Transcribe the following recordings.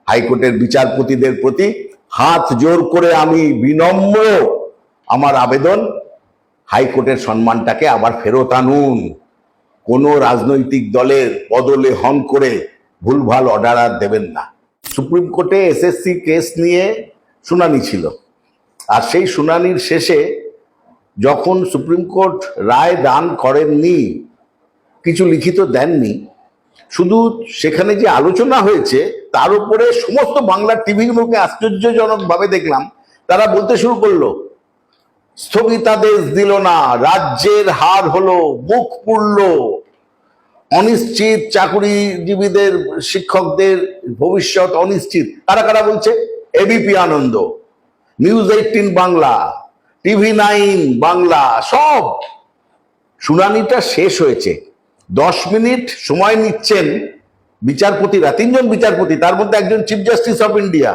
হাইকোর্টের বিচারপতিদের প্রতি হাত জোর করে আমি বিনম্র আমার আবেদন, হাইকোর্টের সম্মানটাকে আবার ফেরত আনুন। কোনো রাজনৈতিক দলের বদলে হন করে ভুলভাল অর্ডার আর দেবেন না। সুপ্রিম কোর্টে এসএসসি কেস নিয়ে শুনানি ছিল, আর সেই শুনানির শেষে যখন সুপ্রিম কোর্ট রায় দান করেননি, কিছু লিখিত দেননি, শুধু সেখানে যে আলোচনা হয়েছে তার উপরে সমস্ত বাংলার টিভিগুলোকে আশ্চর্যজনকভাবে দেখলাম, তারা বলতে শুরু করলো স্থগিতাদেশ দিল না, রাজ্যের হার হলো, মুখ পুড়ল, অনিশ্চিত, চাকুরিজীবীদের শিক্ষকদের ভবিষ্যৎ অনিশ্চিত। কারা কারা বলছে? এবিপি আনন্দ, নিউজ 18 বাংলা, টিভি 9 বাংলা, সব। শুনানিটা শেষ হয়েছে, 10 মিনিট সময় নিচ্ছেন বিচারপতিরা, 3 জন বিচারপতি, তার মধ্যে একজন চিফ জাস্টিস অফ ইন্ডিয়া,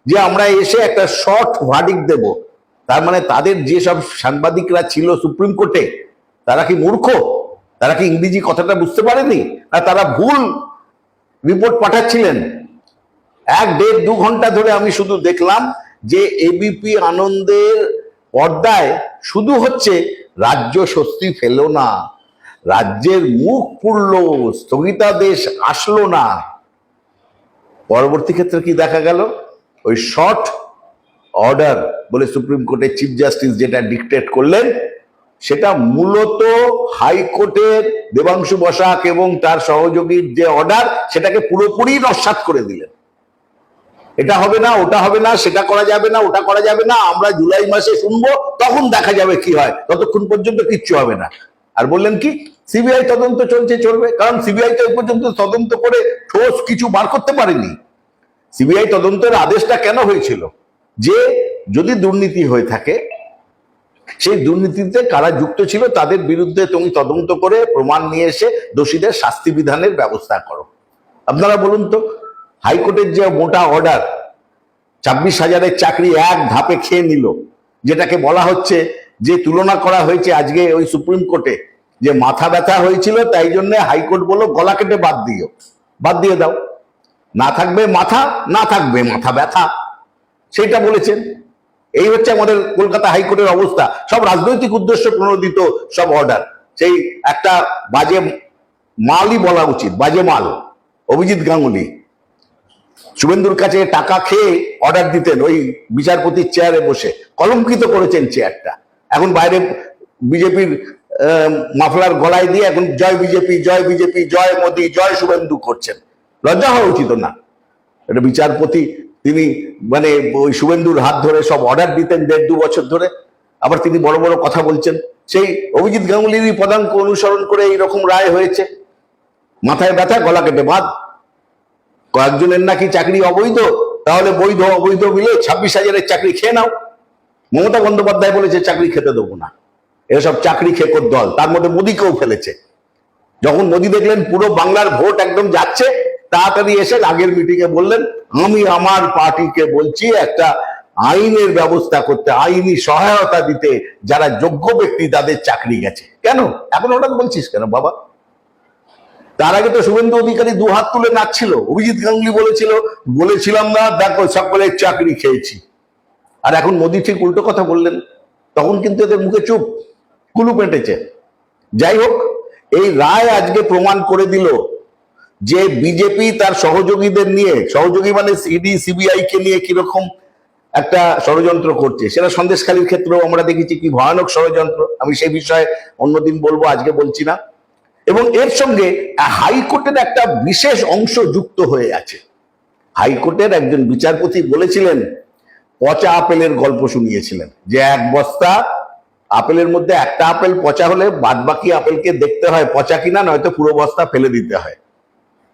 যে আমরা এসে একটা শর্ট ভার্ডিক্ট দেব। তার মানে তাদের যেসব সাংবাদিকরা ছিল সুপ্রিম কোর্টে, তারা কি মূর্খ? তারা কি ইংরেজি কথাটা বুঝতে পারেনি? না তারা ভুল রিপোর্ট পাঠাচ্ছিলেন? 1-1.5-2 ঘন্টা ধরে আমি শুধু দেখলাম যে এবিপি আনন্দের পর্দায় শুধু হচ্ছে রাজ্য স্বস্তি ফেল না, রাজ্যের মুখ পুড়ল, স্থগিতাদেশ আসলো না। পরবর্তী ক্ষেত্রে কি দেখা গেল? ওই শর্ট অর্ডার বলে সুপ্রিম কোর্টের চিফ জাস্টিস যেটা ডিক্টেট করলেন, সেটা মূলত হাইকোর্টের দেবাংশু বসাক এবং তার সহযোগীর যে অর্ডার, সেটাকে পুরোপুরি নস্যাৎ করে দিলেন। এটা হবে না, ওটা হবে না, সেটা করা যাবে না, ওটা করা যাবে না, আমরা জুলাই মাসে শুনবো, তখন দেখা যাবে কি হয়, ততক্ষণ পর্যন্ত কিচ্ছু হবে না। আর বললেন কি, সিবিআই তদন্ত চলছে, চলবে, কারণ সিবিআই তো এই পর্যন্ত তদন্ত করে ঠোস কিছু বার করতে পারেনি। সিবিআই তদন্তের আদেশটা কেন হয়েছিল? যে যদি দুর্নীতি হয়ে থাকে, সেই দুর্নীতিতে কারা যুক্ত ছিল তাদের বিরুদ্ধে তুমি তদন্ত করে প্রমাণ নিয়ে এসে দোষীদের শাস্তি বিধানের ব্যবস্থা করো। আপনারা বলুন তো, হাইকোর্টের যে মোটা অর্ডার, 26,000-এর চাকরি এক ধাপে খেয়ে নিল, যেটাকে বলা হচ্ছে যে তুলনা করা হয়েছে আজকে ওই সুপ্রিম কোর্টে, যে মাথা ব্যথা হয়েছিল তাই জন্য হাইকোর্ট বলল গলা কেটে বাদ দিয়ে দাও, না থাকবে মাথা, না থাকবে মাথা ব্যথা, সেটা বলেছেন। এই হচ্ছে আমাদের কলকাতা হাইকোর্টের অবস্থা। সব রাজনৈতিক উদ্দেশ্য প্রণোদিত সব অর্ডার। সেই একটা বাজে মালই বলা উচিত, বাজে মাল, অভিজিৎ গাঙ্গুলি শুভেন্দুর কাছে টাকা খেয়ে অর্ডার দিতেন ওই বিচারপতির চেয়ারে বসে, কলঙ্কিত করেছেন চেয়ারটা। এখন বাইরে বিজেপির মাফলার গলায় দিয়ে এখন জয় বিজেপি, জয় বিজেপি, জয় মোদী, জয় শুভেন্দু করছেন। লজ্জা হওয়া উচিত না? এটা বিচারপতি, তিনি মানে ওই শুভেন্দুর হাত ধরে সব অর্ডার দিতেন 1.5-2 বছর ধরে, আবার তিনি বড় বড় কথা বলছেন। সেই অভিজিৎ গাঙ্গুলির পদাঙ্ক অনুসরণ করে এইরকম রায় হয়েছে। মাথায় ব্যথা, গলা কেটে বাদ। কয়েকজনের নাকি চাকরি অবৈধ, তাহলে বৈধ অবৈধ মিলে 26,000-এর চাকরি খেয়ে নাও। মমতা বন্দ্যোপাধ্যায় বলেছে চাকরি খেতে দেবো না। এসব চাকরি খেকোর দল, তার মধ্যে মোদীকেও ফেলেছে। যখন মোদী দেখলেন পুরো বাংলার ভোট একদম যাচ্ছে, তাড়াতাড়ি এসে আগের মিটিংয়ে বললেন, আমি আমার পার্টিকে বলছি একটা আইনের ব্যবস্থা করতে, আইনি সহায়তা দিতে, যারা যোগ্য ব্যক্তি তাদের চাকরি গেছে। কেন এখন হঠাৎ বলছিস কেন বাবা? তার আগে তো শুভেন্দু অধিকারী 2 হাত তুলে নাচছিল। অভিজিৎ গাঙ্গুলি বলেছিলাম না, দেখো সকলের চাকরি খেয়েছি। আর এখন মোদী ঠিক উল্টো কথা বললেন, তখন কিন্তু এদের মুখে চুপ, কুলু পেটেছে। যাই হোক, এই রায় আজকে প্রমাণ করে দিল যে বিজেপি তার সহযোগীদের নিয়ে, সহযোগী মানে ইডি সিবিআই কে নিয়ে কিরকম একটা ষড়যন্ত্র করছে। সেটা সন্দেশখালীর ক্ষেত্রেও আমরা দেখেছি কি ভয়ানক ষড়যন্ত্র। আমি সেই বিষয়ে অন্যদিন বলবো, আজকে বলছি না। এবং এর সঙ্গে হাইকোর্টের একটা বিশেষ অংশ যুক্ত হয়ে আছে। হাইকোর্টের একজন বিচারপতি বলেছিলেন, পচা আপেলের গল্প শুনিয়েছিলেন, যে এক বস্তা আপেলের মধ্যে একটা আপেল পচা হলে বাদ বাকি আপেলকে দেখতে হয় পচা কিনা, নয়তো পুরো বস্তা ফেলে দিতে হয়।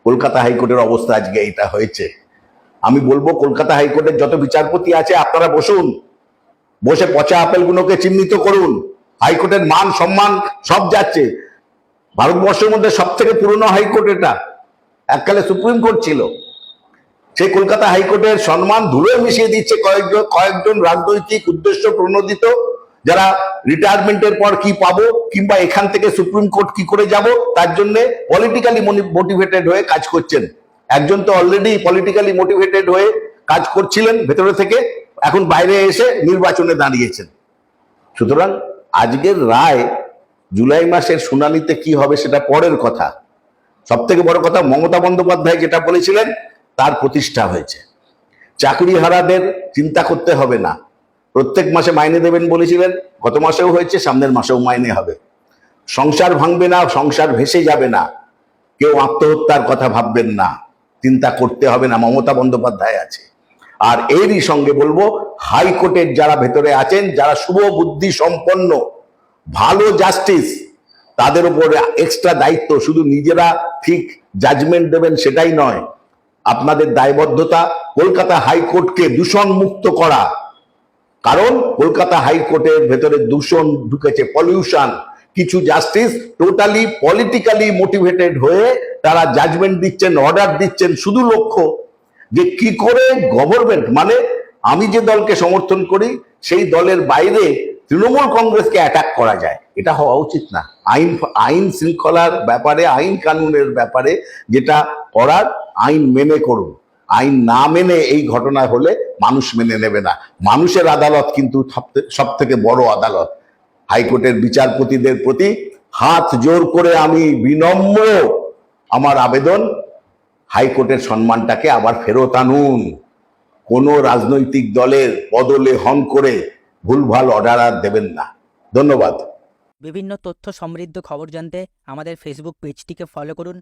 কলকাতা হাইকোর্টের অবস্থা আজকে এটা হয়েছে। আমি বলবো কলকাতা হাইকোর্টের যত বিচারপতি আছে, আপনারা বসে পচা আপেলগুলোকে চিহ্নিত করুন। হাইকোর্টের মান সম্মান সব যাচ্ছে। ভারতবর্ষের মধ্যে সব থেকে পুরনো হাইকোর্ট এটা, এককালে সুপ্রিম কোর্ট ছিল। সেই কলকাতা হাইকোর্টের সম্মান ধুলোয় মিশিয়ে দিচ্ছে কয়েকজন রাজনৈতিক উদ্দেশ্য প্রণোদিত, যারা রিটায়ারমেন্টের পর কি পাবো, কিংবা এখান থেকে সুপ্রিম কোর্ট কি করে যাব, তার জন্য পলিটিক্যালি মোটিভেটেড হয়ে কাজ করছেন। একজন তো অলরেডি পলিটিক্যালি মোটিভেটেড হয়ে কাজ করছিলেন ভেতরে থেকে, এখন বাইরে এসে নির্বাচনে দাঁড়িয়েছেন। সুতরাং আজকের রায়, জুলাই মাসের শুনানিতে কি হবে সেটা পরের কথা। সব থেকে বড় কথা, মমতা বন্দ্যোপাধ্যায় যেটা বলেছিলেন তার প্রতিষ্ঠা হয়েছে। চাকরিহারাদের চিন্তা করতে হবে না, প্রত্যেক মাসে মাইনে দেবেন বলেছিলেন, গত মাসেও হয়েছে, সামনের মাসেও মাইনে হবে। সংসার ভাঙবে না, সংসার ভেসে যাবে না, কেউ আত্মহত্যার কথা ভাববেন না, চিন্তা করতে হবে না, মমতা বন্দ্যোপাধ্যায় আছে। আর এরই সঙ্গে বলবো, হাইকোর্টের যারা ভেতরে আছেন, যারা শুভ বুদ্ধি সম্পন্ন, ভালো জাস্টিস, তাদের উপরে এক্সট্রা দায়িত্ব, শুধু নিজেরা ঠিক জাজমেন্ট দেবেন সেটাই নয়, আপনাদের দায়বদ্ধতা কলকাতা হাইকোর্টকে দূষণ মুক্ত করা। কারণ কলকাতা হাইকোর্টের ভেতরে দূষণ ঢুকেছে, পলিউশন। কিছু জাস্টিস টোটালি পলিটিক্যালি মোটিভেটেড হয়ে তারা জাজমেন্ট দিচ্ছেন, অর্ডার দিচ্ছেন, শুধু লক্ষ্য যে কি করে গভর্নমেন্ট, মানে আমি যে দলকে সমর্থন করি সেই দলের বাইরে তৃণমূল কংগ্রেসকে অ্যাটাক করা যায়। এটা হওয়া উচিত না। আইন শৃঙ্খলার ব্যাপারে, আইন কানুনের ব্যাপারে যেটা করার, আইন মেনে করুন। আইন না মেনে এই ঘটনা হলে মানুষ মেনে নেবে না। মানুষের আদালত কিন্তু সব থেকে বড় আদালত। হাইকোর্টের বিচারপতিদের প্রতি হাত জোর করে আমি বিনম্র আমার আবেদন, হাইকোর্টের সম্মানটাকে আবার ফেরত আনুন। কোনো রাজনৈতিক দলের বদলে হন করে ভুলভাল অর্ডার আর দেবেন না। ধন্যবাদ। বিভিন্ন তথ্য সমৃদ্ধ খবর জানতে আমাদের ফেসবুক পেজটিকে ফলো করুন।